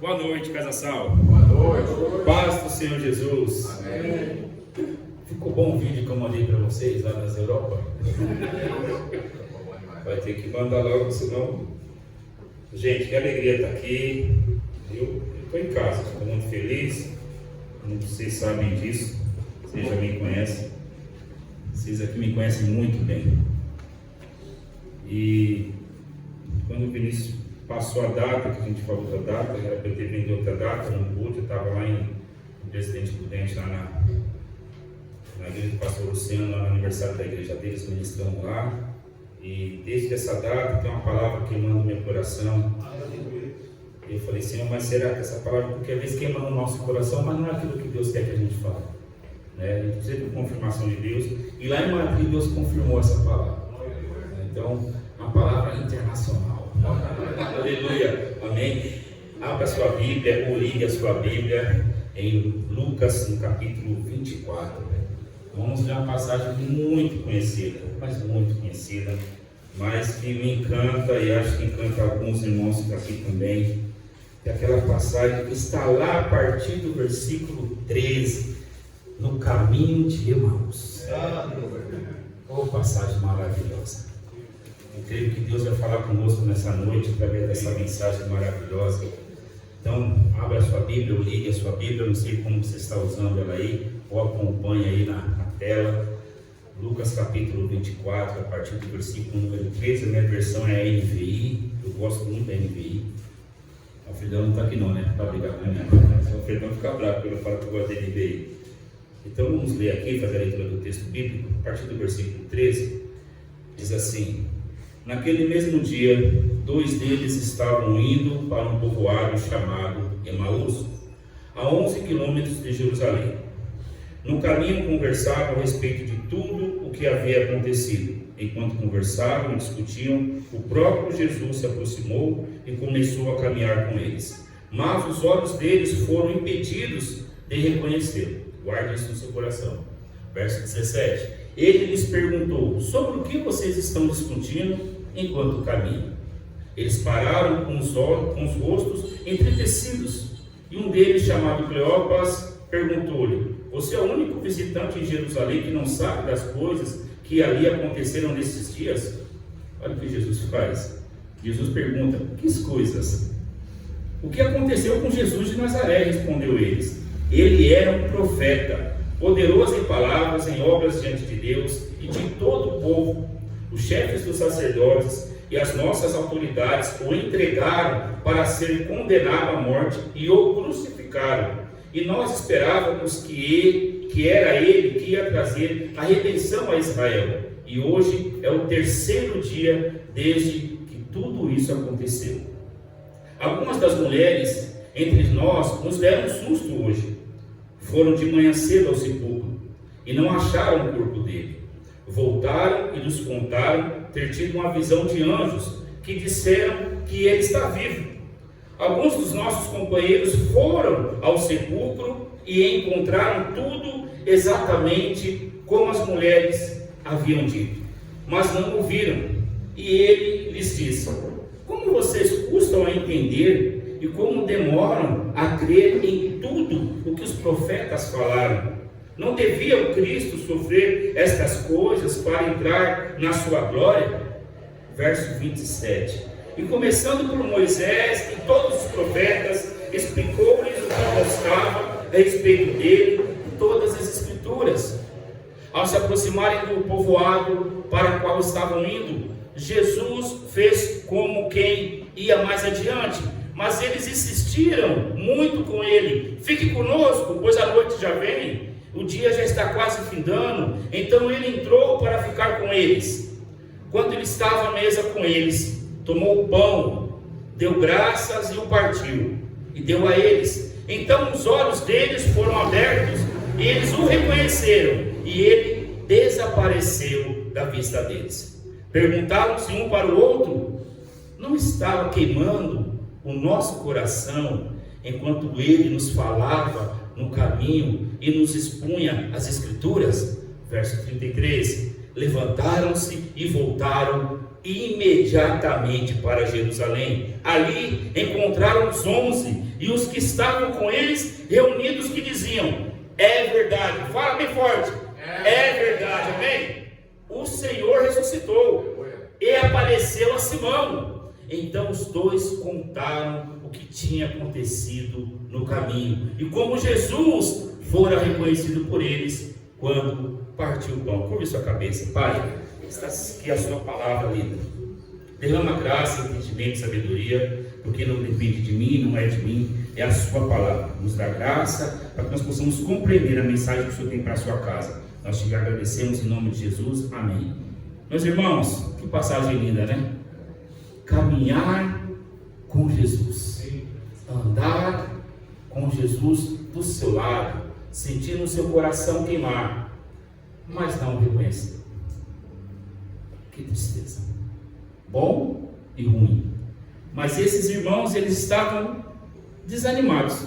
Boa noite, Casa Sal. Boa noite. Paz do Senhor Jesus. Amém. Ficou bom o vídeo que eu mandei para vocês lá nas Europa? Vai ter que mandar logo, senão... Gente, que alegria estar aqui. Eu estou em casa, estou muito feliz. Vocês sabem disso. Vocês já me conhecem. Vocês aqui me conhecem muito bem. E quando o Vinícius passou a data, que a gente falou da data, era para eu ter vendido outra data, não pude, eu estava lá em Presidente Prudente, lá na igreja do pastor Luciano, lá no aniversário da igreja deles, ministrando lá. E desde essa data tem uma palavra queimando no meu coração. E eu falei, Senhor, mas será que essa palavra, porque às vezes queima no nosso coração, mas não é aquilo que Deus quer que a gente fale. Né? A gente precisa de confirmação de Deus. E lá em Madrid Deus confirmou essa palavra. Então, uma palavra internacional. Aleluia. Amém. Abra a sua Bíblia, ou ligue a sua Bíblia em Lucas, no capítulo 24. Vamos ler uma passagem muito conhecida, mas muito conhecida, mas que me encanta e acho que encanta alguns irmãos aqui também. Que é aquela passagem que está lá a partir do versículo 13, no caminho de Emaús. Oh, passagem maravilhosa. Eu creio que Deus vai falar conosco nessa noite através dessa mensagem maravilhosa. Então, abra a sua Bíblia, ou ligue a sua Bíblia, não sei como você está usando ela aí, ou acompanhe aí na tela. Lucas capítulo 24, a partir do versículo número 13, a minha versão é a NVI, eu gosto muito da NVI. O Fredão não está aqui não, né? Para brigar comigo. O Fredão fica bravo quando eu falo que eu gosto da NVI. Então vamos ler aqui, fazer a leitura do texto bíblico, a partir do versículo 13, diz assim: naquele mesmo dia, 2 deles estavam indo para um povoado chamado Emaús, a 11 quilômetros de Jerusalém. No caminho conversavam a respeito de tudo o que havia acontecido. Enquanto conversavam e discutiam, o próprio Jesus se aproximou e começou a caminhar com eles. Mas os olhos deles foram impedidos de reconhecê-lo. Guarde isso no seu coração. Verso 17. Ele lhes perguntou: sobre o que vocês estão discutindo enquanto caminham? Eles pararam com os rostos entristecidos. E um deles, chamado Cleopas, perguntou-lhe: você é o único visitante em Jerusalém que não sabe das coisas que ali aconteceram nesses dias? Olha o que Jesus faz. Jesus pergunta: que coisas? O que aconteceu com Jesus de Nazaré? Respondeu eles. Ele era um profeta, poderoso em palavras, em obras diante de Deus e de todo o povo. Os chefes dos sacerdotes e as nossas autoridades o entregaram para ser condenado à morte e o crucificaram. E nós esperávamos que era ele que ia trazer a redenção a Israel. E hoje é o 3º dia desde que tudo isso aconteceu. Algumas das mulheres entre nós nos deram um susto hoje. Foram de manhã cedo ao sepulcro e não acharam o corpo dele. Voltaram e nos contaram ter tido uma visão de anjos que disseram que ele está vivo. Alguns dos nossos companheiros foram ao sepulcro e encontraram tudo exatamente como as mulheres haviam dito, mas não ouviram. E ele lhes disse: como vocês custam a entender e como demoram a crer em tudo o que os profetas falaram? Não devia o Cristo sofrer estas coisas para entrar na sua glória? Verso 27. E começando por Moisés e todos os profetas, explicou-lhes o que constava a respeito dele em todas as Escrituras. Ao se aproximarem do povoado para o qual estavam indo, Jesus fez como quem ia mais adiante, mas eles insistiram muito com ele: fique conosco, pois a noite já vem, o dia já está quase findando. Então ele entrou para ficar com eles. Quando ele estava à mesa com eles, tomou o pão, deu graças e o partiu, e deu a eles. Então os olhos deles foram abertos, e eles o reconheceram, e ele desapareceu da vista deles. Perguntaram-se um para o outro: não estava queimando o nosso coração enquanto ele nos falava no caminho e nos expunha as Escrituras? Verso 33. Levantaram-se e voltaram imediatamente para Jerusalém. Ali encontraram os 11 e os que estavam com eles reunidos, que diziam: é verdade, fala bem forte, é verdade, amém? O Senhor ressuscitou e apareceu a Simão. Então os dois contaram o que tinha acontecido no caminho e como Jesus fora reconhecido por eles quando partiu o pão. Curve sua cabeça. Pai, está aqui a sua palavra lida. Derrama graça, entendimento e sabedoria, porque não depende de mim, não é de mim, é a sua palavra. Nos dá graça para que nós possamos compreender a mensagem que o Senhor tem para a sua casa. Nós te agradecemos em nome de Jesus. Amém. Meus irmãos, que passagem linda, né? Caminhar com Jesus, andar com Jesus do seu lado, sentindo o seu coração queimar, mas não reconhecer. Que tristeza, bom e ruim. Mas esses irmãos, eles estavam desanimados.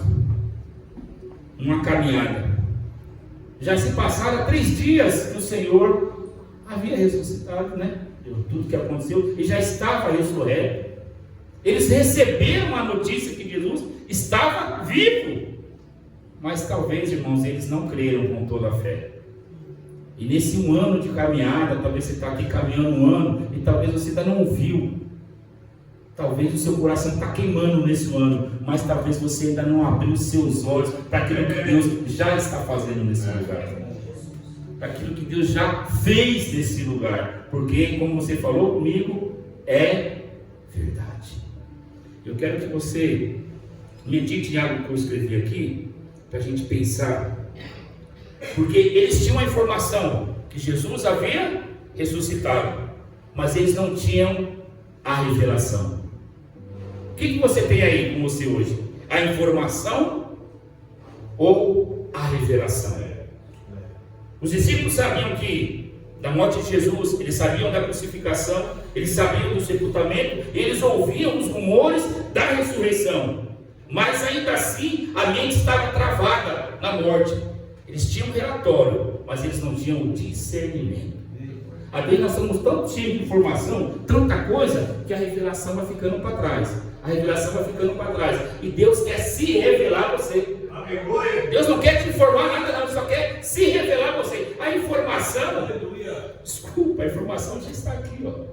Uma caminhada, já se passaram 3 dias que o Senhor havia ressuscitado, né? Tudo que aconteceu, e já estava ressurreto. Eles receberam a notícia que Jesus estava vivo, mas talvez, irmãos, eles não creram com toda a fé. E nesse 1 ano de caminhada, talvez você está aqui caminhando 1 ano e talvez você ainda não ouviu. Talvez o seu coração está queimando nesse 1 ano, mas talvez você ainda não abriu os seus olhos para aquilo que Deus já está fazendo nesse lugar. Para aquilo que Deus já fez nesse lugar. Porque, como você falou comigo, é verdade. Eu quero que você medite em algo que eu escrevi aqui, para a gente pensar. Porque eles tinham a informação que Jesus havia ressuscitado, mas eles não tinham a revelação. O que você tem aí com você hoje? A informação ou a revelação? Os discípulos sabiam que da morte de Jesus, eles sabiam da crucificação, eles sabiam do sepultamento, eles ouviam os rumores da ressurreição, mas ainda assim a mente estava travada na morte. Eles tinham um relatório, mas eles não tinham o discernimento. Às vezes nós somos tão cheios de informação, tanta coisa, que a revelação vai ficando para trás. A revelação vai ficando para trás. E Deus quer se revelar a você. Deus não quer te informar nada, não. Ele só quer se revelar a você. A informação, desculpa, a informação já está aqui, ó.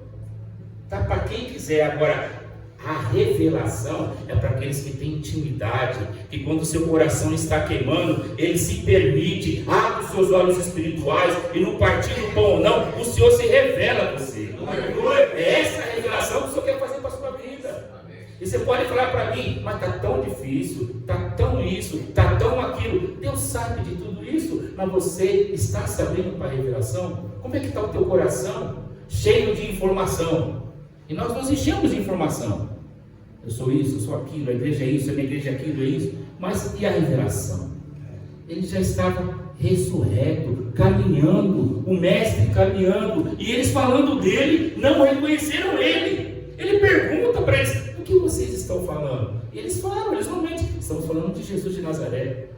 Está para quem quiser. Agora, a revelação é para aqueles que têm intimidade, que quando o seu coração está queimando, ele se permite, abre os seus olhos espirituais, e no partir do pão ou não, o Senhor se revela a você. É essa a revelação que o Senhor quer fazer para a sua vida. E você pode falar para mim, mas está tão difícil, está tão isso, está tão aquilo. Deus sabe de tudo isso, mas você está sabendo para a revelação? Como é que está o teu coração? Cheio de informação. E nós nos enchemos de informação. Eu sou isso, eu sou aquilo, a igreja é isso, a minha igreja é aquilo, é isso. Mas e a revelação? Ele já estava ressurreto, caminhando, o mestre caminhando, e eles falando dele, não reconheceram ele. Ele pergunta para eles: o que vocês estão falando? E eles falaram, eles não mentem, estamos falando de Jesus de Nazaré.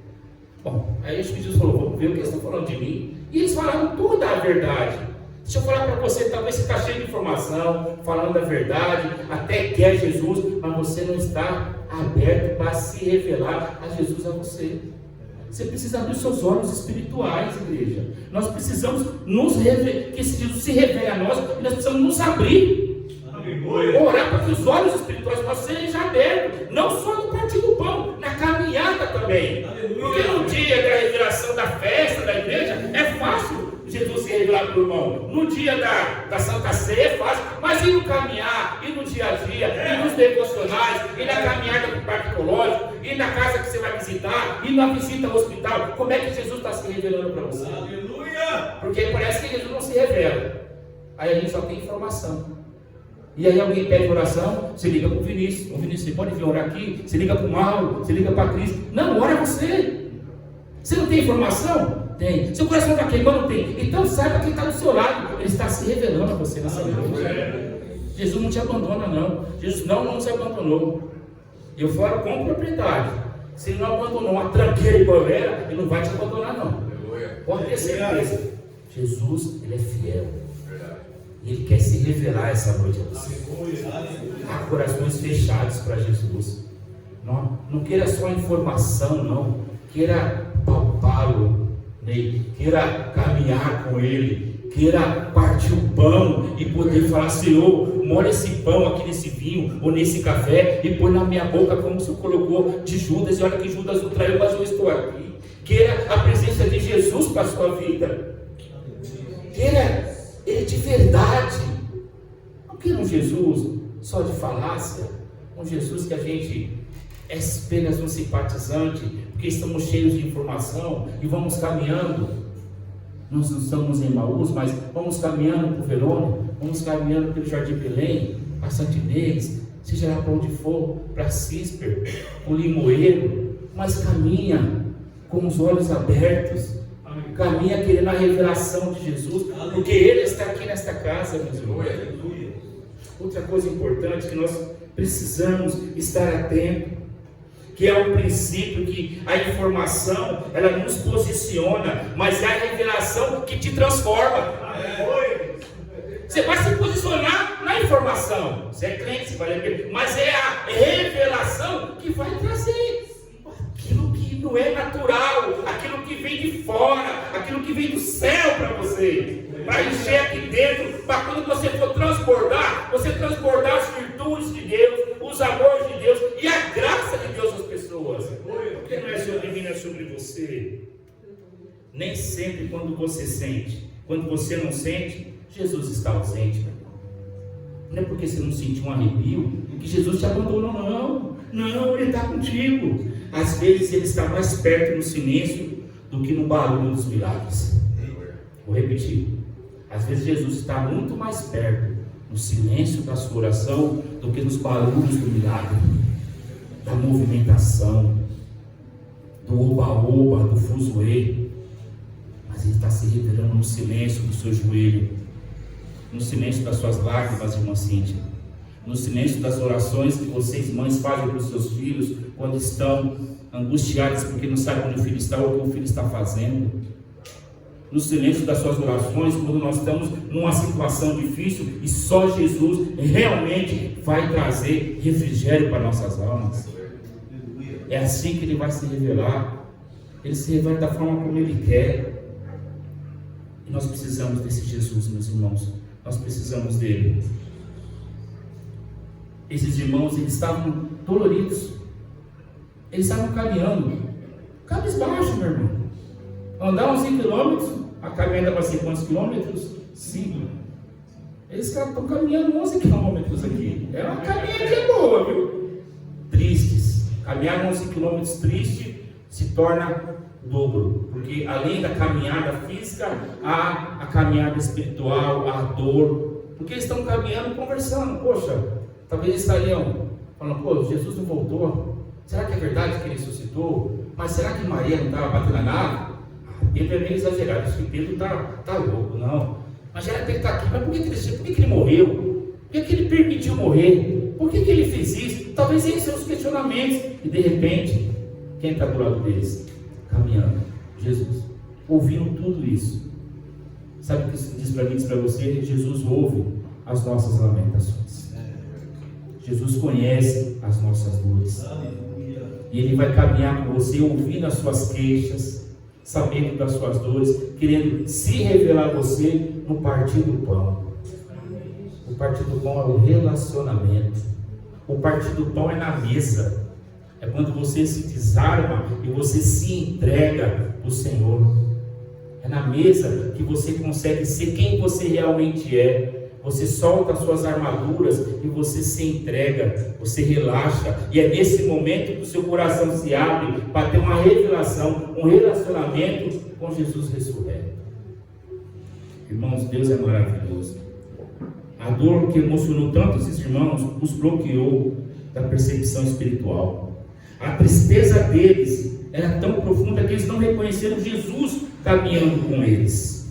Bom, aí Jesus falou: vamos ver o que eles estão falando de mim. E eles falaram toda a verdade. Deixa eu falar para você, talvez você está cheio de informação, falando a verdade, até quer Jesus, mas você não está aberto para se revelar a Jesus a você. Você precisa abrir seus olhos espirituais, igreja. Nós precisamos que esse Jesus se revele a nós, e nós precisamos nos abrir. Orar para que os olhos espirituais nossos sejam abertos, não só no partir do pão, na caminhada também. Porque no dia da revelação da festa da igreja é fácil Jesus se revelar para o irmão. No dia da Santa Ceia é fácil, mas e no caminhar, e no dia a dia, e nos devocionais, e na caminhada para o parque ecológico, e na casa que você vai visitar, e na visita ao hospital, como é que Jesus está se revelando para você? Aleluia! Porque parece que Jesus não se revela. Aí a gente só tem informação. E aí alguém pede oração, você liga para o Vinícius. Ô Vinícius, você pode vir orar aqui? Você liga para o Mauro, você liga para a Cris. Não, ora você. Você não tem informação? Tem. Seu coração está queimando? Tem. Então saiba quem está do seu lado. Ele está se revelando a você nessa noite. Jesus não te abandona, não. Jesus não se abandonou. Eu falo com propriedade. Se ele não abandonou uma tranqueira igual era, ele não vai te abandonar, não. Pode ter certeza. Jesus, ele é fiel. Ele quer se revelar essa noite a você. Há corações fechados para Jesus. Não queira só informação, não. Queira palpá-lo, né? Queira caminhar com Ele. Queira partir o pão e poder falar: Senhor, molha esse pão aqui nesse vinho ou nesse café e põe na minha boca, como o Senhor colocou de Judas, e olha que Judas o traiu, mas eu estou aqui. Queira a presença de Jesus para a sua vida. Queira Ele de verdade. Não queira um Jesus só de falácia, um Jesus que a gente é apenas um simpatizante, porque estamos cheios de informação e vamos caminhando. Nós não estamos em Emaús, mas vamos caminhando por Verona, vamos caminhando pelo Jardim Belém, a Santinês, seja lá para onde for, para Cisper, o Limoeiro, mas caminha com os olhos abertos, caminha querendo a revelação de Jesus, porque Ele está aqui nesta casa, meus irmãos. Outra coisa importante que nós precisamos estar atentos, que é um princípio que a informação, ela nos posiciona, mas é a revelação que te transforma. Você vai se posicionar na informação, você é crente, você vai ler, mas é a revelação que vai trazer aquilo que não é natural, aquilo que vem de fora, aquilo que vem do céu para você, para encher aqui dentro, para quando você for transbordar, você transbordar as virtudes de Deus, os amores de Deus e a graça de Deus às pessoas. Porque não é sobre mim, não é sobre você. Nem sempre quando você sente, quando você não sente, Jesus está ausente, meu irmão. Não é porque você não sentiu um arrepio que Jesus te abandonou, não. Não, Ele está contigo. Às vezes Ele está mais perto no silêncio do que no barulho dos milagres. Vou repetir. Às vezes Jesus está muito mais perto no silêncio da sua oração do que nos barulhos do milagre, da movimentação, do oba-oba, do fuzuê. Mas Ele está se revelando no silêncio do seu joelho, no silêncio das suas lágrimas, irmã Cíntia, no silêncio das orações que vocês, mães, fazem para os seus filhos quando estão angustiados porque não sabem onde o filho está ou o que o filho está fazendo. No silêncio das suas orações, quando nós estamos numa situação difícil e só Jesus realmente vai trazer refrigério para nossas almas. É assim que Ele vai se revelar. Ele se revela da forma como Ele quer. E nós precisamos desse Jesus, meus irmãos. Nós precisamos dele. Esses irmãos, eles estavam doloridos. Eles estavam caminhando cabisbaixo, meu irmão. Andar uns 5 quilômetros, a caminhada vai ser quantos quilômetros? 5. Eles estão caminhando 11 quilômetros aqui. É uma caminhada boa, viu? Tristes. Caminhar 11 quilômetros triste se torna dobro. Porque além da caminhada física, há a caminhada espiritual, a dor. Porque eles estão caminhando, conversando. Poxa, talvez eles estariam falando: pô, Jesus não voltou. Será que é verdade que Ele ressuscitou? Mas será que Maria não estava batendo na nave? Pedro é meio exagerado, acho que Pedro está louco, não. Mas já era para ele estar aqui, mas por que ele morreu? Por que ele permitiu morrer? Por que ele fez isso? Talvez esses são os questionamentos. E de repente, quem está do lado deles? Caminhando, Jesus, ouvindo tudo isso. Sabe o que isso diz para mim, diz para você? Jesus ouve as nossas lamentações. Jesus conhece as nossas dores. E Ele vai caminhar com você, ouvindo as suas queixas, sabendo das suas dores, querendo se revelar a você no partir do pão. O partir do pão é o relacionamento. O partir do pão é na mesa. É quando você se desarma e você se entrega ao Senhor. É na mesa que você consegue ser quem você realmente é. Você solta as suas armaduras e você se entrega, você relaxa, e é nesse momento que o seu coração se abre para ter uma revelação, um relacionamento com Jesus ressurreto. Irmãos, Deus é maravilhoso. A dor que emocionou tanto esses irmãos os bloqueou da percepção espiritual. A tristeza deles era tão profunda que eles não reconheceram Jesus caminhando com eles.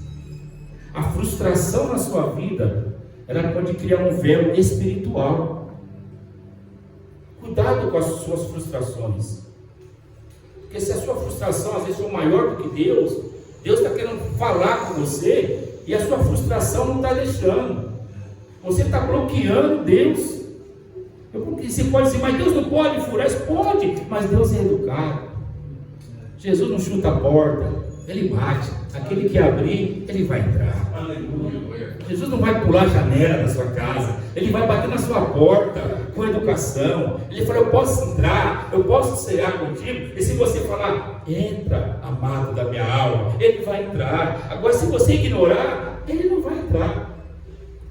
A frustração na sua vida, ela pode criar um véu espiritual. Cuidado com as suas frustrações. Porque se a sua frustração às vezes for maior do que Deus está querendo falar com você e a sua frustração não está deixando. Você está bloqueando Deus. Você pode dizer, mas Deus não pode furar isso? Pode, mas Deus é educado. Jesus não chuta a porta, Ele bate. Aquele que abrir, Ele vai entrar. Jesus não vai pular a janela da sua casa, Ele vai bater na sua porta com educação. Ele fala, eu posso entrar, eu posso cear contigo. E se você falar, entra, amado da minha alma, Ele vai entrar. Agora, se você ignorar, Ele não vai entrar.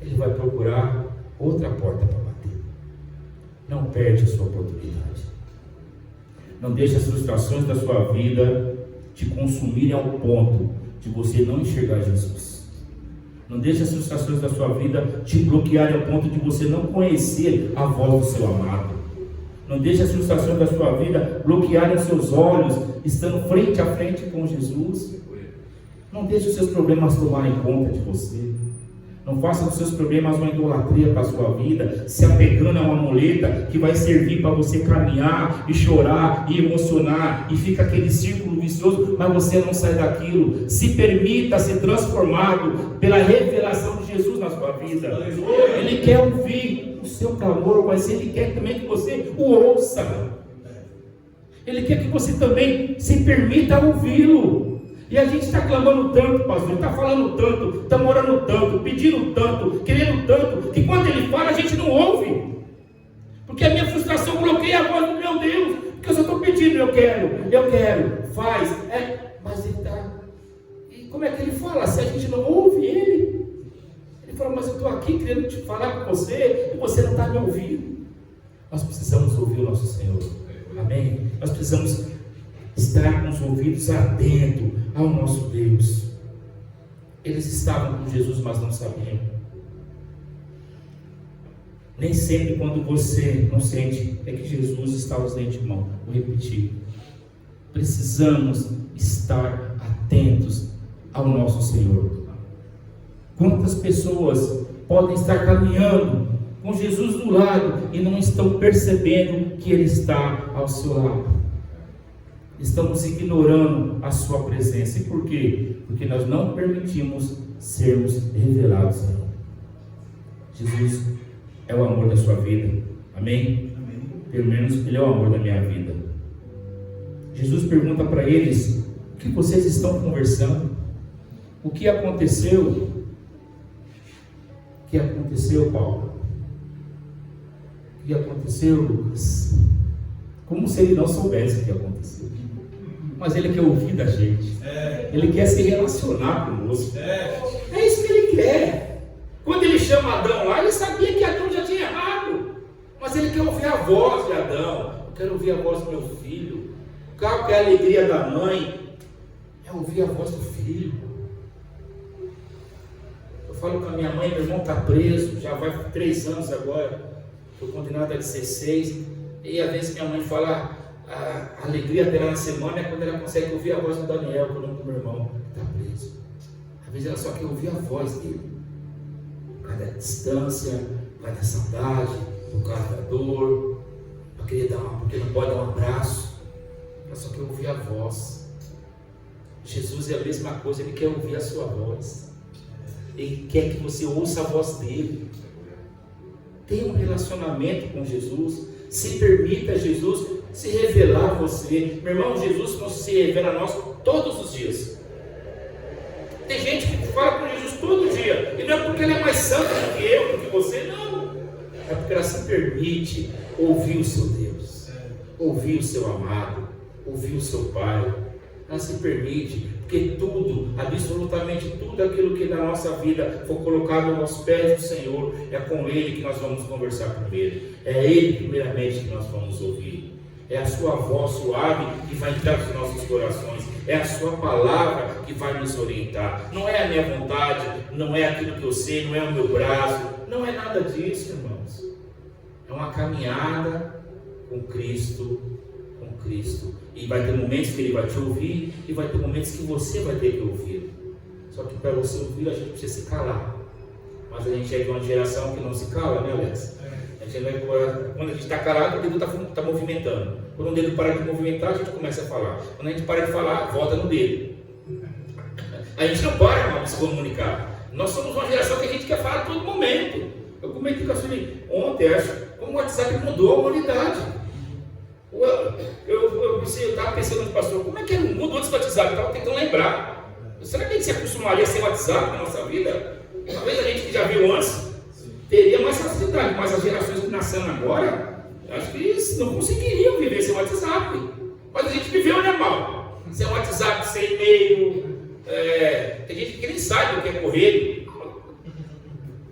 Ele vai procurar outra porta para bater. Não perde a sua oportunidade. Não deixe as frustrações da sua vida te consumirem ao ponto de você não enxergar Jesus. Não deixe as frustrações da sua vida te bloquearem ao ponto de você não conhecer a voz do seu amado. Não deixe as frustrações da sua vida bloquearem os seus olhos, estando frente a frente com Jesus. Não deixe os seus problemas tomarem conta de você. Não faça dos seus problemas uma idolatria para a sua vida, se apegando a uma muleta que vai servir para você caminhar e chorar e emocionar, e fica aquele círculo vicioso, mas você não sai daquilo. Se permita ser transformado pela revelação de Jesus na sua vida. Ele quer ouvir o seu clamor, mas Ele quer também que você o ouça. Ele quer que você também se permita ouvi-lo. E a gente está clamando tanto, pastor, está falando tanto, está orando tanto, pedindo tanto, querendo tanto, que quando Ele fala a gente não ouve. Porque a minha frustração bloqueia a voz do meu Deus. Porque eu só estou pedindo, eu quero, faz. Mas Ele está... E como é que Ele fala se a gente não ouve Ele? Ele fala, mas eu estou aqui querendo te falar com você e você não está me ouvindo. Nós precisamos ouvir o nosso Senhor. Amém? Nós precisamos estar com os ouvidos atentos ao nosso Deus. Eles estavam com Jesus, mas não sabiam. Nem sempre quando você não sente é que Jesus está ausente, irmão. Vou repetir. Precisamos estar atentos ao nosso Senhor. Quantas pessoas podem estar caminhando com Jesus do lado e não estão percebendo que Ele está ao seu lado? Estamos ignorando a sua presença. E por quê? Porque nós não permitimos sermos revelados. Jesus é o amor da sua vida. Amém? Amém. Pelo menos Ele é o amor da minha vida. Jesus pergunta para eles: o que vocês estão conversando? O que aconteceu? O que aconteceu, Paulo? O que aconteceu, Lucas? Como se ele não soubesse o que aconteceu. Mas Ele quer ouvir da gente. Ele quer se relacionar conosco. É isso que Ele quer. Quando Ele chama Adão lá, Ele sabia que Adão já tinha errado. Mas Ele quer ouvir a voz de Adão. Eu quero ouvir a voz do meu filho. Qual que é a alegria da mãe? É ouvir a voz do filho. Eu falo com a minha mãe, meu irmão está preso, já vai 3 anos agora. Estou condenado a 16. E às vezes minha mãe fala, a alegria dela na semana é quando ela consegue ouvir a voz do Daniel, que é o nome do meu irmão, que está preso. Às vezes ela só quer ouvir a voz dele. Por causa da distância, por causa da saudade, por causa da dor, porque não pode dar um abraço. Ela só quer ouvir a voz. Jesus é a mesma coisa, Ele quer ouvir a sua voz. Ele quer que você ouça a voz dele. Tenha um relacionamento com Jesus. Se permita Jesus se revelar a você. Meu irmão, Jesus não se revela a nós todos os dias. Tem gente que fala com Jesus todo dia. E não é porque ela é mais santa do que eu, do que você, não. É porque ela se permite ouvir o seu Deus, ouvir o seu amado, ouvir o seu Pai. Ela se permite, porque tudo, absolutamente tudo aquilo que na nossa vida for colocado aos pés do Senhor, é com Ele que nós vamos conversar primeiro. É Ele primeiramente que nós vamos ouvir. É a sua voz suave que vai entrar nos nossos corações. É a sua palavra que vai nos orientar. Não é a minha vontade, não é aquilo que eu sei, não é o meu braço. Não é nada disso, irmãos. É uma caminhada com Cristo. E vai ter momentos que Ele vai te ouvir, e vai ter momentos que você vai ter que ouvir. Só que para você ouvir, a gente precisa se calar. Mas a gente é de uma geração que não se cala, né, Alex? Quando a gente está calado, o dedo está movimentando. Quando o dedo para de movimentar, a gente começa a falar. Quando a gente para de falar, volta no dedo. A gente não para de se comunicar. Nós somos uma geração que a gente quer falar a todo momento. Eu comentei com a Sueli ontem, acho, como o WhatsApp mudou a humanidade. Eu estava pensando no pastor, como é que ele mudou esse WhatsApp? Eu estava tentando lembrar. Será que a gente se acostumaria a ser WhatsApp na nossa vida? Talvez a gente que já viu antes teria mais facilidade, mas as gerações que nasceram agora, acho que eles não conseguiriam viver sem WhatsApp. Mas a gente viveu, né, mal? Sem WhatsApp, sem e-mail. Tem gente que nem sabe o que é correio.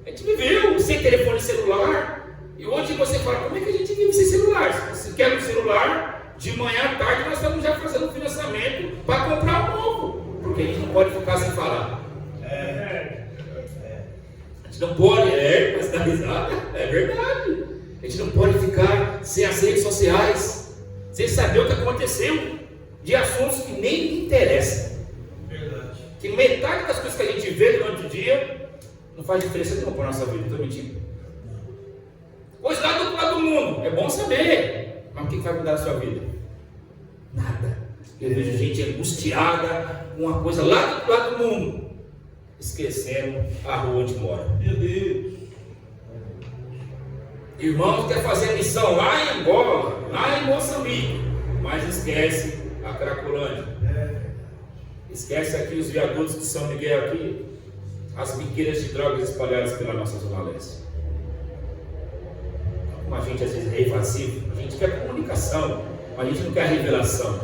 A gente viveu sem telefone celular. E hoje você fala, como é que a gente vive sem celular? Se quer um celular, de manhã à tarde nós estamos já fazendo financiamento para comprar um novo. Porque a gente não pode ficar sem falar. A gente não pode, mas dá risada, é verdade. A gente não pode ficar sem as redes sociais, sem saber o que aconteceu, de assuntos que nem interessam. Verdade. Que metade das coisas que a gente vê durante o dia não faz diferença nenhuma para a nossa vida, estou mentindo. Pois lá do outro lado do mundo, é bom saber, mas o que vai mudar a sua vida? Nada. Eu vejo gente angustiada com uma coisa lá do outro lado do mundo, esquecendo a rua onde mora. Meu Deus! Irmãos quer fazer missão lá em Angola, lá em Moçambique, mas esquece a Cracolândia. Esquece aqui os viadutos de São Miguel aqui, as biqueiras de drogas espalhadas pela nossa Zona Leste. Como a gente às vezes é evasivo, a gente quer comunicação, mas a gente não quer revelação.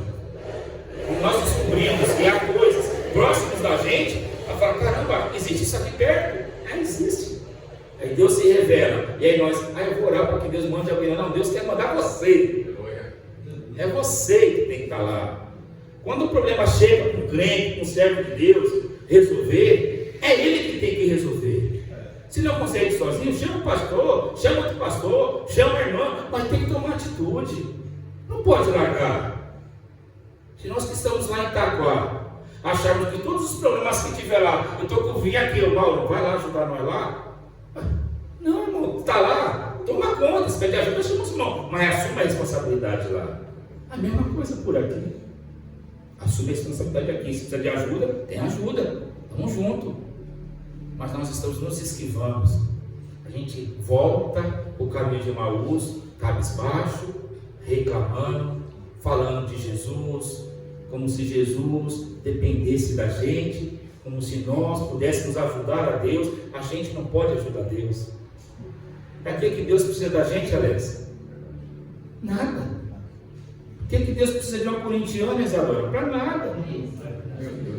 E nós descobrimos que há coisas próximas da gente, a falar, caramba, existe isso aqui perto? Existe. Aí Deus se revela, e aí nós, eu vou orar para que Deus mande alguém. Não, Deus quer mandar você. É você que tem que estar lá. Quando o problema chega com um crente, com um servo de Deus, resolver, é ele que tem que resolver. Se não consegue sozinho, chama o pastor, chama outro pastor, chama a irmã, mas tem que tomar atitude. Não pode largar. Se nós que estamos lá em Itaquá, acharmos que todos os problemas que tiver lá, eu estou com o vinho aqui, o Mauro, vai lá ajudar nós lá. Não, irmão, está lá, toma conta, se pede ajuda, chama o irmão, mas assuma a responsabilidade lá. A mesma coisa por aqui. Assume a responsabilidade aqui. Se precisa de ajuda, tem ajuda. Estamos juntos. Mas nós estamos nos esquivando. A gente volta o caminho de Emaús, cabisbaixo, reclamando, falando de Jesus, como se Jesus dependesse da gente, como se nós pudéssemos ajudar a Deus. A gente não pode ajudar Deus. Para que Deus precisa da gente, Alex? Nada. Por que Deus precisa de uma corintiana, Isadora? Para nada.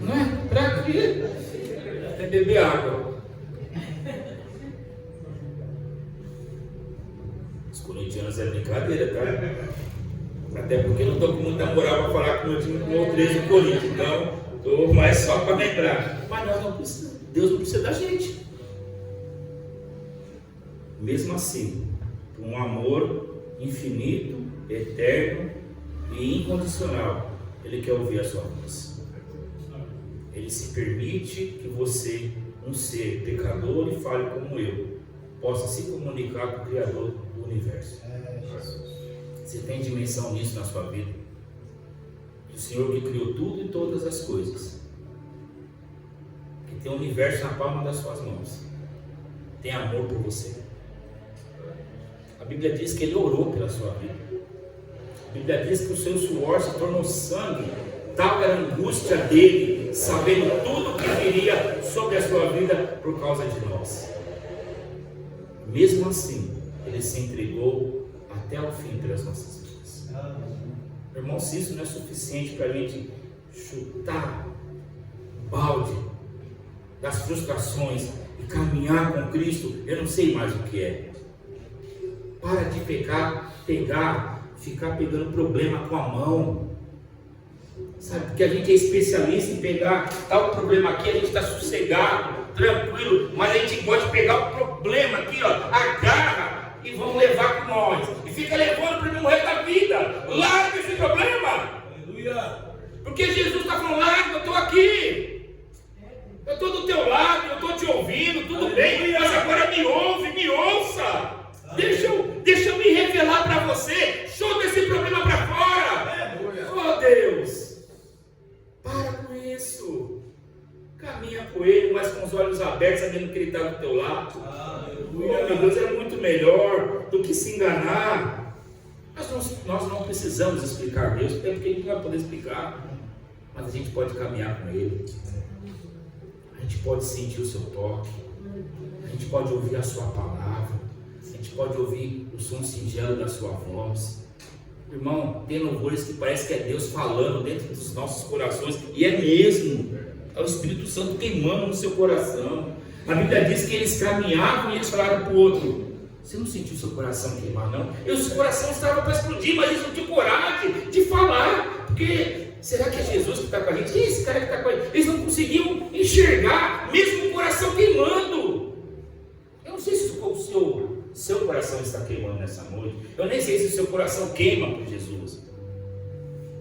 Não é? Para quê? É beber água. Os corintianos é brincadeira, tá? Até porque não estou com muita moral para falar com o meu time com o 13 do Corinthians. Então, estou mais só para lembrar. Mas nós não precisamos. Deus não precisa da gente. Mesmo assim, um amor infinito, eterno e incondicional, Ele quer ouvir a sua voz. Ele se permite que você, um ser pecador e falho como eu, possa se comunicar com o Criador do Universo. Você tem dimensão nisso na sua vida? O Senhor que criou tudo e todas as coisas, que tem o universo na palma das suas mãos, tem amor por você. A Bíblia diz que Ele orou pela sua vida. A Bíblia diz que o seu suor se tornou sangue. Tal era a angústia dele, sabendo tudo o que viria sobre a sua vida por causa de nós. Mesmo assim, Ele se entregou até o fim pelas nossas vidas. Irmão, se isso não é suficiente para a gente chutar o balde das frustrações e caminhar com Cristo, eu não sei mais o que é. Para de ficar pegando problema com a mão. Sabe, porque a gente é especialista em pegar tal problema aqui, a gente está sossegado, tranquilo, mas a gente pode pegar o problema aqui, agarra e vamos levar com nós. E fica levando para o resto da vida. Larga esse problema. Aleluia. Porque Jesus está falando, larga, eu estou aqui. Eu estou do teu lado, eu estou te ouvindo, tudo bem, mas agora me ouve, me ouça. Deixa eu me revelar para você. Chuta esse problema para fora. Oh Deus, para com isso. Caminha caminha com Ele, mas com os olhos abertos, sabendo que Ele está do teu lado. Oh, meu Deus, é muito melhor do que se enganar. Nós não precisamos explicar Deus, porque a gente não vai poder explicar, mas a gente pode caminhar com Ele, a gente pode sentir o seu toque, a gente pode ouvir a sua palavra, a gente pode ouvir o som singelo da sua voz. Irmão, tem louvores que parece que é Deus falando dentro dos nossos corações, e é mesmo, é o Espírito Santo queimando no seu coração. A Bíblia diz que eles caminhavam e eles falaram para o outro: você não sentiu seu coração queimar, não? E o seu coração estava para explodir, mas eles não tinham coragem de falar, porque será que é Jesus que está com a gente? E esse cara que está com a gente? Eles não conseguiam enxergar, mesmo com o coração queimando. Eu não sei se o seu coração está queimando nessa noite. Eu nem sei se o seu coração queima por Jesus.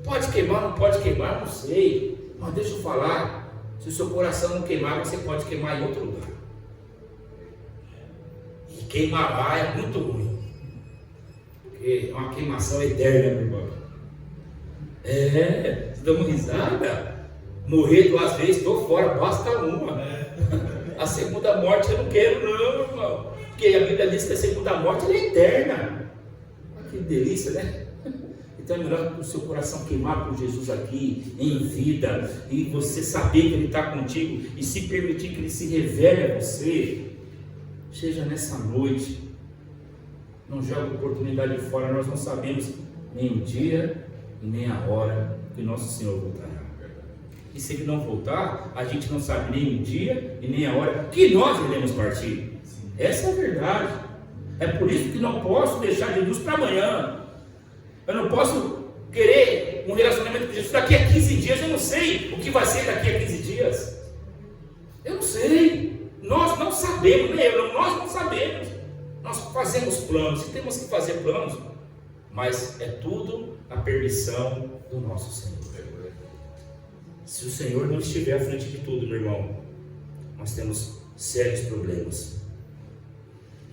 Pode queimar, não pode queimar, não sei. Mas deixa eu falar, se o seu coração não queimar, você pode queimar em outro lugar. E queimar lá é muito ruim, porque é uma queimação eterna, meu irmão. Você dá uma risada. Morrer 2 vezes, estou fora, basta uma. A segunda morte eu não quero, não, irmão. Porque a Bíblia diz que a segunda morte é eterna. Olha que delícia, né? Então é melhor o seu coração queimar por Jesus aqui, em vida, e você saber que Ele está contigo, e se permitir que Ele se revele a você. Seja nessa noite, não jogue oportunidade fora. Nós não sabemos nem o dia e nem a hora que nosso Senhor voltará. E se Ele não voltar, a gente não sabe nem o dia e nem a hora que nós iremos partir. Essa é a verdade. É por isso que não posso deixar Jesus para amanhã. Eu não posso querer um relacionamento com Jesus daqui a 15 dias. Eu não sei o que vai ser daqui a 15 dias. Eu não sei. Nós não sabemos, nem eu, nós não sabemos. Nós fazemos planos, e temos que fazer planos, mas é tudo a permissão do nosso Senhor. Se o Senhor não estiver à frente de tudo, meu irmão, nós temos sérios problemas.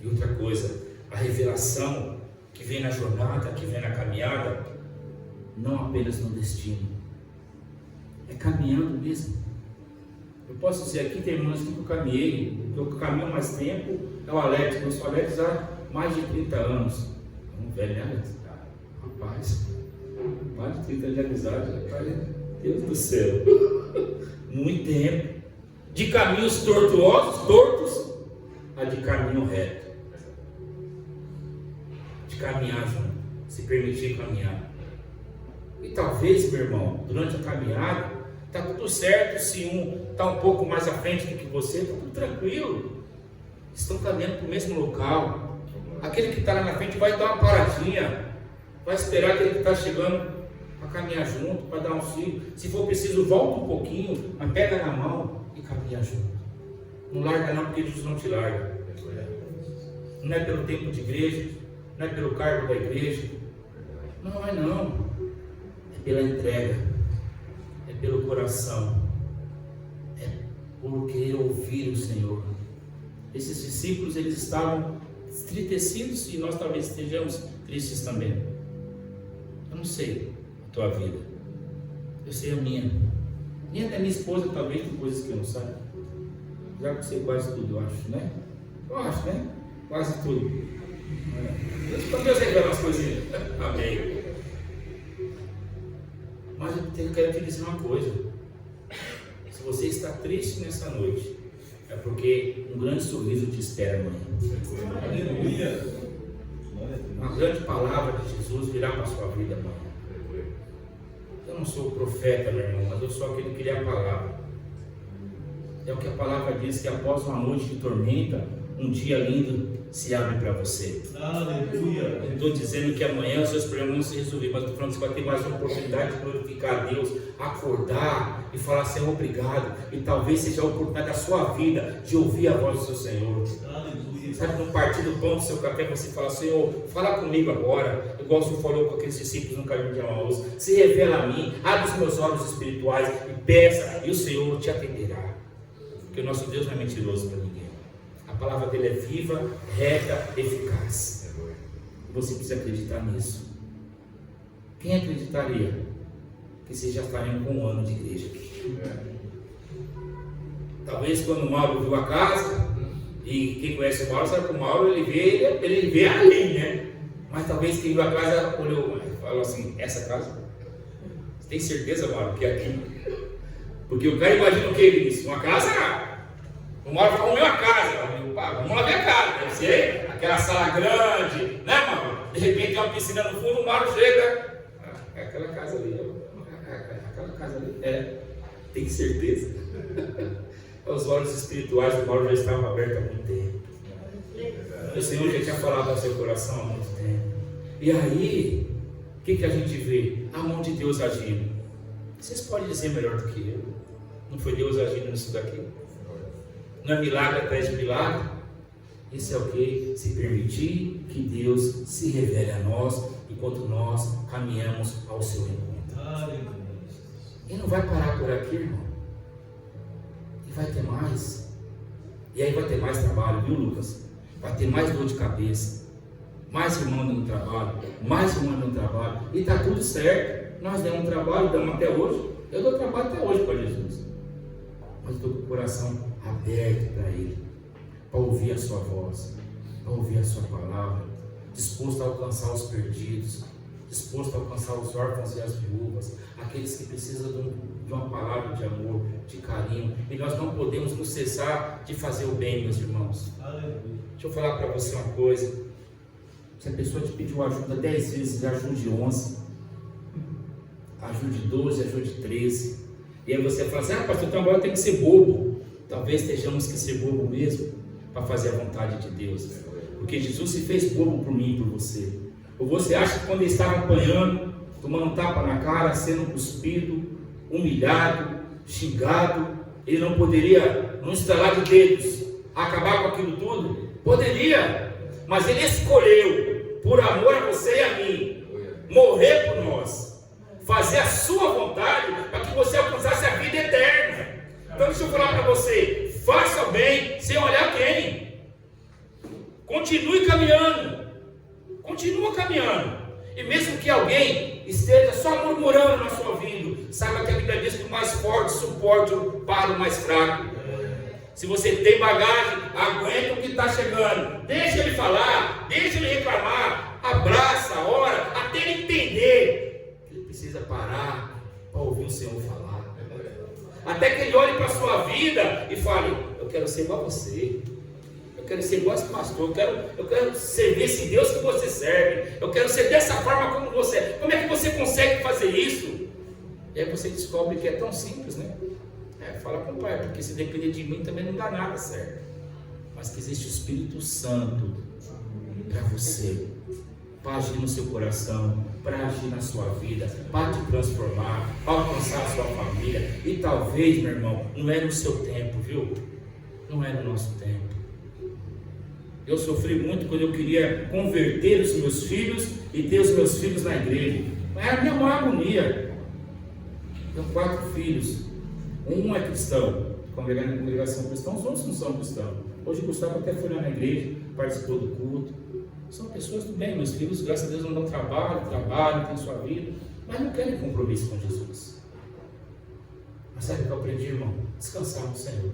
E outra coisa, a revelação que vem na jornada, que vem na caminhada, não apenas no destino, é caminhando mesmo. Eu posso dizer aqui, tem irmãos que eu caminhei, que eu caminho há mais tempo, é o Alex. Eu sou Alex há mais de 30 anos. É um velho, né, Alex? Rapaz, mais de 30 anos de amizade, rapaz, Deus do céu. Muito tempo. De caminhos tortos, a de caminho reto. De caminhar junto, se permitir caminhar. E talvez, meu irmão, durante a caminhada, está tudo certo. Se um está um pouco mais à frente do que você, está tudo tranquilo. Estão caminhando para o mesmo local. Aquele que está lá na frente vai dar uma paradinha, vai esperar aquele que está chegando para caminhar junto, para dar um auxílio. Se for preciso, volta um pouquinho, mas pega na mão e caminha junto. Não larga não, porque Jesus não te larga. Não é pelo tempo de igreja, não é pelo cargo da igreja, não é não. É pela entrega, é pelo coração, é por querer ouvir o Senhor. Esses discípulos, eles estavam entristecidos, e nós talvez estejamos tristes também. Eu não sei a tua vida, eu sei a minha. Nem até minha esposa talvez tem coisas que eu não saiba. Já que sei quase tudo, eu acho, né? Eu acho, né? Quase tudo. Deus revela as coisinhas. Amém. Mas eu quero te dizer uma coisa. Se você está triste nessa noite, é porque um grande sorriso te espera amanhã. Aleluia. Uma grande palavra de Jesus virá para a sua vida amanhã. Eu não sou o profeta, meu irmão, mas eu sou aquele que lê a palavra. É o que a palavra diz, que após uma noite de tormenta, um dia lindo se abre para você. Aleluia. Eu estou dizendo que amanhã os seus problemas vão se resolver, mas estou falando que você vai ter mais uma oportunidade de glorificar a Deus, acordar e falar: Senhor, obrigado. E talvez seja a oportunidade da sua vida de ouvir a voz do seu Senhor. Aleluia. Sabe, no partir do pão do seu café, você fala: Senhor, fala comigo agora. Igual o Senhor falou com aqueles discípulos no caminho de Emaús. Se revela a mim, abre os meus olhos espirituais e peça, e o Senhor te atenderá. Porque o nosso Deus não é mentiroso para ninguém. A palavra dele é viva, reta, eficaz. Você precisa acreditar nisso. Quem acreditaria que vocês já estariam com um ano de igreja aqui? Talvez quando o Mauro viu a casa, e quem conhece o Mauro sabe que o Mauro ele vê além, né? Mas talvez quem viu a casa olhou e falou assim: essa casa? Você tem certeza, Mauro, que é aqui? Porque o cara imagina o que, Vinícius? Uma casa. O Mauro falou: a casa. Vamos lá ver a casa. Deve ser aquela sala grande, né, Mauro? De repente tem uma piscina no fundo, o Mauro chega. É aquela casa ali. Aquela casa ali. Tem certeza? Os olhos espirituais do Mauro já estavam abertos há muito tempo. O Senhor já tinha falado ao seu coração há muito tempo. E aí, o que a gente vê? A mão de Deus agindo. Vocês podem dizer melhor do que eu. Não foi Deus agindo nisso daqui? Não é milagre atrás de milagre? Isso é o que? Se permitir que Deus se revele a nós enquanto nós caminhamos ao seu encontro. E não vai parar por aqui, irmão. E vai ter mais. E aí vai ter mais trabalho, viu, Lucas? Vai ter mais dor de cabeça, mais irmão no trabalho, mais irmão no trabalho. E está tudo certo. Nós demos trabalho, damos até hoje. Eu dou trabalho até hoje para Jesus. Mas estou com o coração aberto para Ele, para ouvir a sua voz, para ouvir a sua palavra, disposto a alcançar os perdidos, disposto a alcançar os órfãos e as viúvas, aqueles que precisam de uma palavra de amor, de carinho. E nós não podemos nos cessar de fazer o bem, meus irmãos. Deixa eu falar para você uma coisa: se a pessoa te pediu ajuda 10 vezes, ajude 11, ajude 12, ajude 13, e aí você fala assim: pastor, então agora tem que ser bobo. Talvez tenhamos que ser bobo mesmo, para fazer a vontade de Deus, porque Jesus se fez bobo por mim e por você. Ou você acha que quando ele estava apanhando, tomando um tapa na cara, sendo cuspido, humilhado, xingado, ele não poderia, num estalar de dedos, acabar com aquilo tudo? Poderia, mas ele escolheu, por amor a você e a mim, morrer por nós, fazer a sua vontade, para que você alcançasse a vida eterna. Então deixa eu falar para você: faça o bem sem olhar quem. Continue caminhando. Continua caminhando. E mesmo que alguém esteja só murmurando na sua vida, saiba que a Bíblia diz que o mais forte suporta para o mais fraco. Se você tem bagagem, aguenta o que está chegando. Deixa ele falar, deixa ele reclamar, abraça, ora, até ele entender que ele precisa parar para ouvir o Senhor falar. Até que ele olhe para a sua vida e fale: eu quero ser igual a você. Eu quero ser igual a esse pastor, eu quero servir esse Deus que você serve, eu quero ser dessa forma como você. Como é que você consegue fazer isso? E aí você descobre que é tão simples, né? Fala com o Pai, porque se depender de mim também não dá nada certo. Mas que existe o Espírito Santo para você, para agir no seu coração, para agir na sua vida, para te transformar, para alcançar a sua família. E talvez, meu irmão, não é no seu tempo, viu? Não é no nosso tempo. Eu sofri muito quando eu queria converter os meus filhos e ter os meus filhos na igreja. Era a minha maior agonia. Tenho 4 filhos. Um é cristão, congregando na congregação cristã, os outros não são cristãos. Hoje o Gustavo até foi lá na igreja, participou do culto. São pessoas do bem, meus filhos, graças a Deus, não dão trabalho, têm sua vida, mas não querem compromisso com Jesus. Mas sabe o que eu aprendi, irmão? Descansar no Senhor.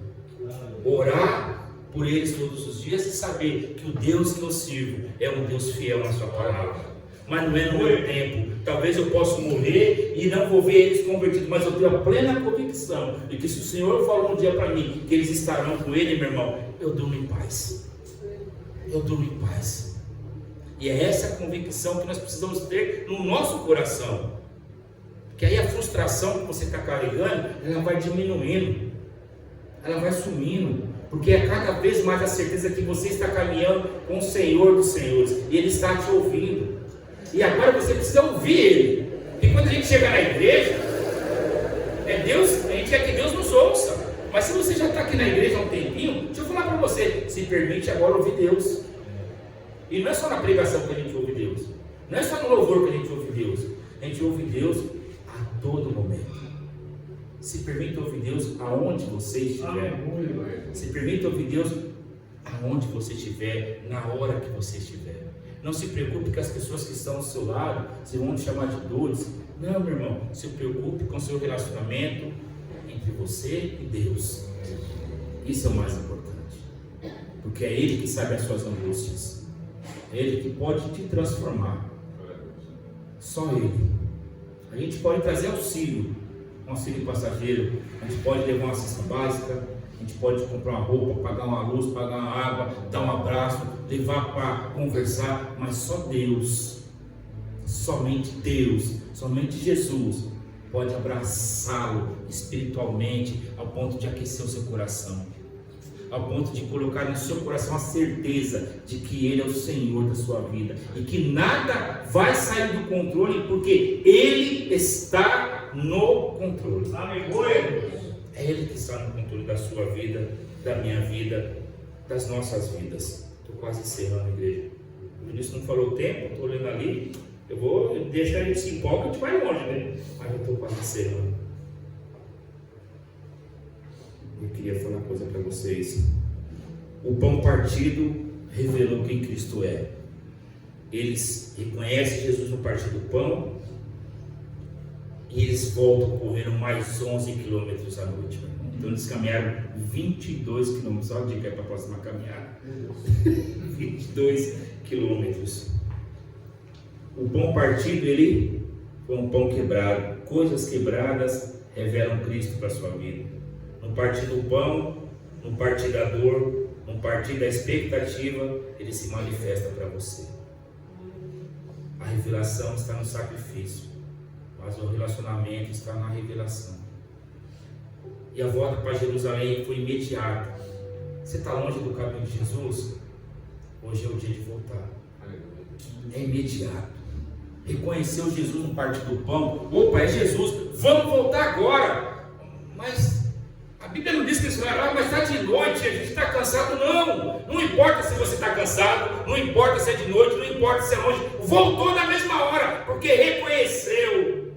Orar por eles todos os dias e saber que o Deus que eu sirvo é um Deus fiel na sua palavra. Mas não é no meu tempo. Talvez eu possa morrer e não vou ver eles convertidos, mas eu tenho a plena convicção de que se o Senhor falou um dia para mim que eles estarão com Ele, meu irmão, eu durmo em paz. Eu durmo em paz. E é essa a convicção que nós precisamos ter no nosso coração. Porque aí a frustração que você está carregando, ela vai diminuindo, ela vai sumindo. Porque é cada vez mais a certeza que você está caminhando com o Senhor dos Senhores e Ele está te ouvindo. E agora você precisa ouvir Ele. Porque quando a gente chega na igreja, a gente quer que Deus nos ouça. Mas se você já está aqui na igreja há um tempinho, deixa eu falar para você: se permite agora ouvir Deus. E não é só na pregação que a gente ouve Deus, não é só no louvor que a gente ouve Deus. A gente ouve Deus a todo momento. Se permita ouvir Deus aonde você estiver. Se permita ouvir Deus aonde você estiver, na hora que você estiver. Não se preocupe que as pessoas que estão ao seu lado se vão te chamar de dores. Não, meu irmão, se preocupe com o seu relacionamento entre você e Deus. Isso é o mais importante, porque é Ele que sabe as suas angústias, é Ele que pode te transformar, só Ele. A gente pode trazer auxílio, um auxílio passageiro, a gente pode levar uma cesta básica, a gente pode comprar uma roupa, pagar uma luz, pagar uma água, dar um abraço, levar para conversar, mas só Deus, somente Deus, somente Jesus pode abraçá-lo espiritualmente ao ponto de aquecer o seu coração, ao ponto de colocar no seu coração a certeza de que Ele é o Senhor da sua vida e que nada vai sair do controle, porque Ele está no controle. É Ele que está no controle da sua vida, da minha vida, das nossas vidas. Estou quase encerrando, igreja. O Vinícius não falou o tempo, estou olhando ali. Eu vou deixar ele se empolga, a gente vai longe, né? Mas eu estou quase encerrando. Eu queria falar uma coisa para vocês. O pão partido revelou quem Cristo é. Eles reconhecem Jesus no partir do pão e eles voltam correndo mais 11 quilômetros à noite. Então eles caminharam 22 quilômetros. Olha a dica para a próxima caminhada. 22 quilômetros. O pão partido, ele foi um pão quebrado. Coisas quebradas revelam Cristo para a sua vida. No partir do pão, no partir da dor, no partir da expectativa, ele se manifesta para você. A revelação está no sacrifício, mas o relacionamento está na revelação. E a volta para Jerusalém foi imediata. Você está longe do caminho de Jesus? Hoje é o dia de voltar. É imediato. Reconheceu Jesus no partir do pão. Opa, é Jesus, vamos voltar agora. Mas a Bíblia não diz que isso vai lá, mas está de noite, a gente está cansado. Não importa se você está cansado, não importa se é de noite, não importa se é longe, voltou na mesma hora, porque reconheceu.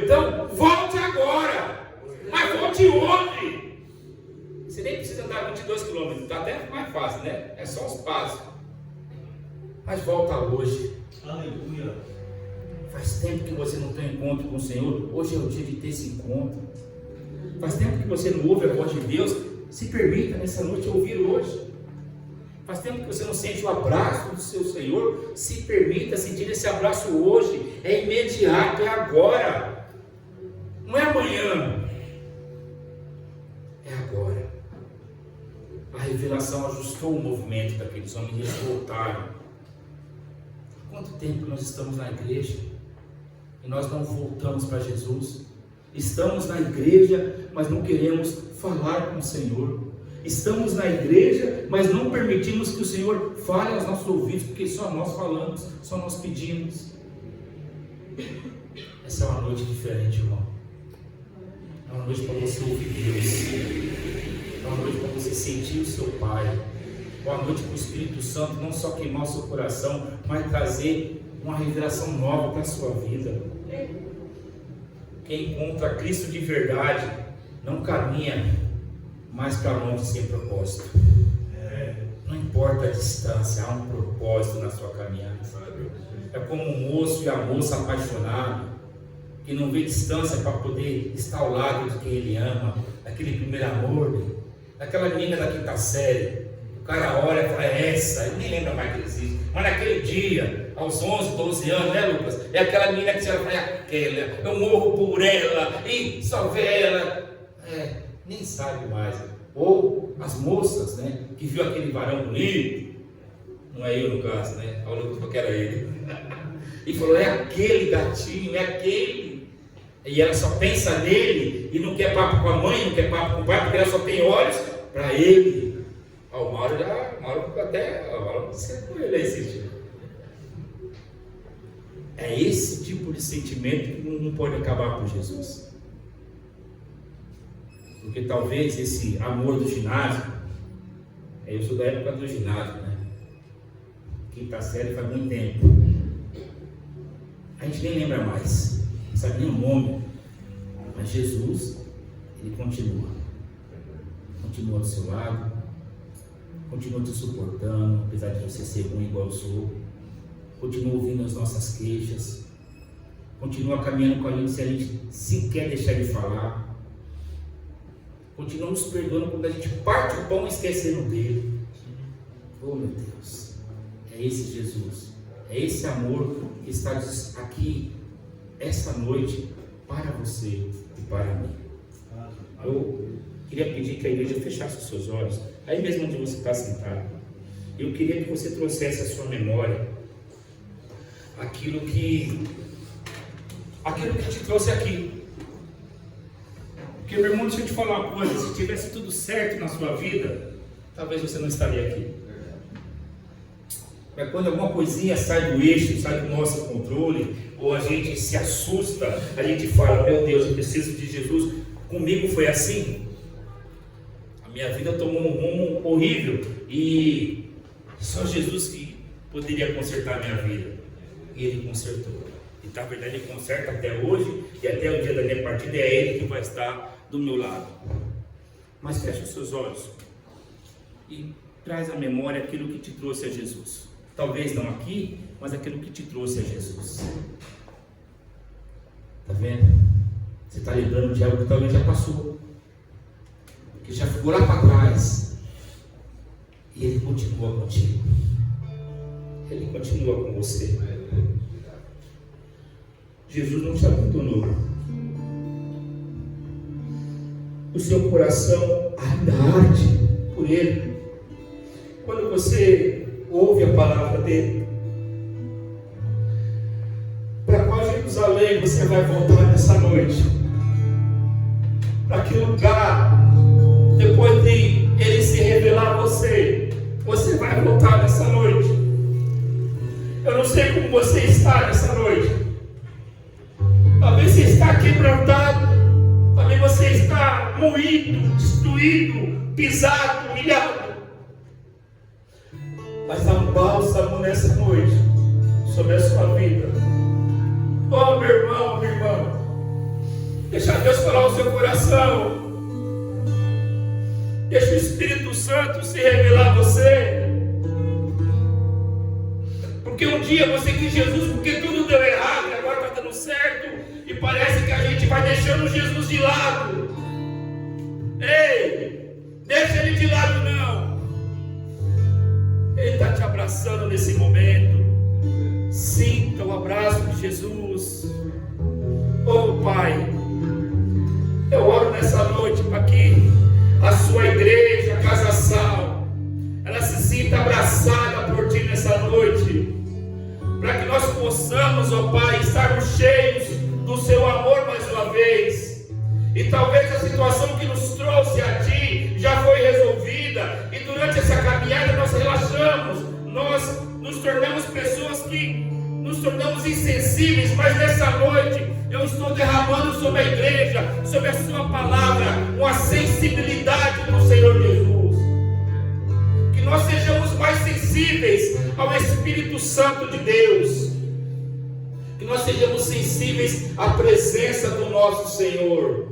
Então volte agora, mas volte hoje. Você nem precisa andar 22 quilômetros, está até mais fácil, né? É só os passos. Mas volta hoje. Aleluia. Faz tempo que você não tem encontro com o Senhor. Hoje é o dia de ter esse encontro. Faz tempo que você não ouve a voz de Deus. Se permita nessa noite ouvir hoje. Faz tempo que você não sente o abraço do seu Senhor. Se permita sentir esse abraço hoje. É imediato, é agora. Não é amanhã. É agora. A revelação ajustou o movimento daqueles homens e eles voltaram. Quanto tempo nós estamos na igreja e nós não voltamos para Jesus? Estamos na igreja, mas não queremos falar com o Senhor. Estamos na igreja, mas não permitimos que o Senhor fale aos nossos ouvidos, porque só nós falamos, só nós pedimos. Essa é uma noite diferente, irmão. É uma noite para você ouvir Deus. É uma noite para você sentir o seu Pai. Boa noite para o Espírito Santo, não só queimar o seu coração, mas trazer uma revelação nova para a sua vida. Quem encontra Cristo de verdade, não caminha mais para longe sem propósito. Não importa a distância, há um propósito na sua caminhada. É como o moço e a moça apaixonados, que não vê distância para poder estar ao lado de quem ele ama, daquele primeiro amor, daquela menina da quinta série. O cara olha e fala, essa, ele nem lembra mais que existe. Mas naquele dia, aos 11, 12 anos, né, Lucas? É aquela menina que você olha e fala, é aquela, eu morro por ela, e só vê ela. Nem sabe mais. Ou as moças, né, que viu aquele varão bonito, não é eu no caso, né? A Lucas falou que era ele. E falou, é aquele gatinho, é aquele. E ela só pensa nele, e não quer papo com a mãe, não quer papo com o pai, porque ela só tem olhos para ele. O Mauro até você com ele assistiu. É esse tipo de sentimento que não pode acabar com Jesus. Porque talvez esse amor do ginásio, eu sou da época do ginásio, né? Quinta série faz muito tempo. A gente nem lembra mais, não sabe nem o nome. Mas Jesus, ele continua do seu lado. Continua te suportando, apesar de você ser ruim igual eu sou. Continua ouvindo as nossas queixas. Continua caminhando com a gente se a gente sequer deixar de falar. continua nos perdoando quando a gente parte o pão esquecendo dele. Oh meu Deus, é esse Jesus, é esse amor que está aqui essa noite para você e para mim. Eu queria pedir que a igreja fechasse os seus olhos, aí mesmo onde você está sentado. Eu queria que você trouxesse à sua memória aquilo que te trouxe aqui. Porque, meu irmão, deixa eu te falar uma coisa: se tivesse tudo certo na sua vida, talvez você não estaria aqui. Mas quando alguma coisinha sai do eixo, sai do nosso controle, ou a gente se assusta, a gente fala: meu Deus, eu preciso de Jesus. Comigo foi assim. A minha vida tomou um rumo horrível e só Jesus que poderia consertar a minha vida. E Ele consertou. E na verdade Ele conserta até hoje, e até o dia da minha partida é Ele que vai estar do meu lado. Mas fecha os seus olhos e traz à memória aquilo que te trouxe a Jesus. Talvez não aqui, mas aquilo que te trouxe a Jesus. Está vendo? Você está lembrando de algo que talvez já passou, que já ficou lá para trás, e Ele continua contigo. Ele continua com você. Jesus não te abandonou. O seu coração ainda arde por Ele. Quando você ouve a palavra dEle, para qual Jerusalém você vai voltar nessa noite? Para que lugar, depois de Ele se revelar a você, você vai voltar nessa noite? Eu não sei como você está nessa noite. Talvez você está quebrantado, talvez você está moído, destruído, pisado, humilhado. Mas há um bálsamo nessa noite sobre a sua vida. Oh, meu irmão, minha irmã, deixa Deus falar o seu coração. Deixa o Espírito Santo se revelar a você. Porque um dia você quis Jesus porque tudo deu errado e agora está dando certo. E parece que a gente vai deixando Jesus de lado. Ei, deixa Ele de lado não. Ele está te abraçando nesse momento. Sinta o abraço de Jesus. Oh Pai, eu oro nessa noite para que a sua igreja, a Casa Sal, ela se sinta abraçada por Ti nessa noite, para que nós possamos, ó Pai, estarmos cheios do Seu amor mais uma vez. E talvez a situação que nos trouxe a Ti já foi resolvida, e durante essa caminhada nós relaxamos, nós nos tornamos pessoas que nos tornamos insensíveis, mas nessa noite eu estou derramando sobre a igreja, sobre a Sua palavra, uma sensibilidade do Senhor Jesus. Que nós sejamos mais sensíveis ao Espírito Santo de Deus. Que nós sejamos sensíveis à presença do nosso Senhor.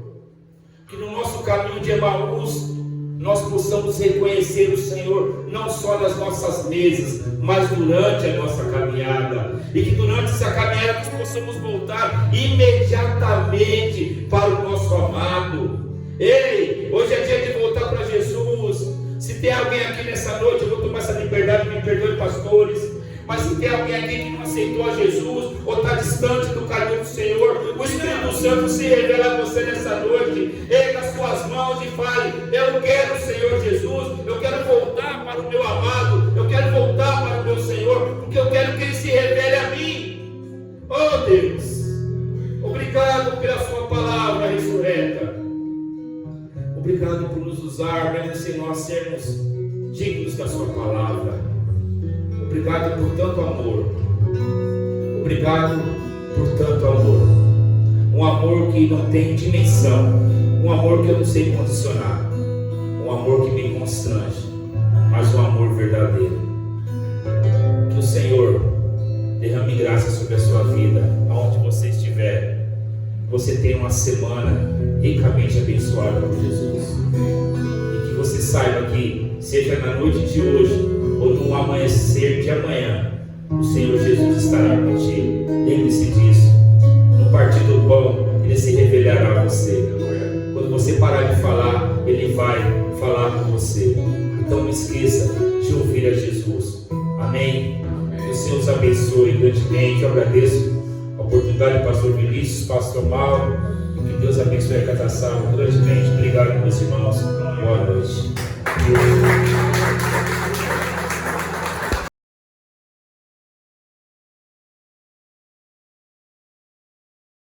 Que no nosso caminho de Emaús nós possamos reconhecer o Senhor não só nas nossas mesas, mas durante a nossa caminhada. E que durante essa caminhada nós possamos voltar imediatamente para o nosso amado. Ei, hoje é dia de voltar para Jesus. Se tem alguém aqui nessa noite, eu vou tomar essa liberdade, me perdoe, pastores. Mas se tem alguém aqui que não aceitou a Jesus, ou está distante do caminho do Senhor, o Espírito Santo se revela a você nessa noite. Erga as suas mãos e fale: eu quero o Senhor Jesus, eu quero voltar para o meu amado, eu quero voltar para o meu Senhor, porque eu quero que Ele se revele a mim. Oh Deus, obrigado pela Sua palavra ressurreta. Obrigado por nos usar, mesmo sem nós sermos dignos da Sua palavra. Obrigado por tanto amor. Obrigado por tanto amor. Um amor que não tem dimensão. Um amor que eu não sei condicionar. Um amor que me constrange. Mas um amor verdadeiro. Que o Senhor derrame graça sobre a sua vida, aonde você estiver. Você tenha uma semana ricamente abençoada por Jesus. E que você saiba que, seja na noite de hoje ou no amanhecer de amanhã, o Senhor Jesus estará contigo. Lembre-se disso. No partir do pão, Ele se revelará a você. Quando você parar de falar, Ele falar com você. Então não esqueça de ouvir a Jesus. Amém? Que o Senhor os abençoe grandemente. Eu agradeço a oportunidade do pastor Vinícius, pastor Mauro, e que Deus abençoe a cada salva grandemente. Obrigado, meus irmãos. Boa noite.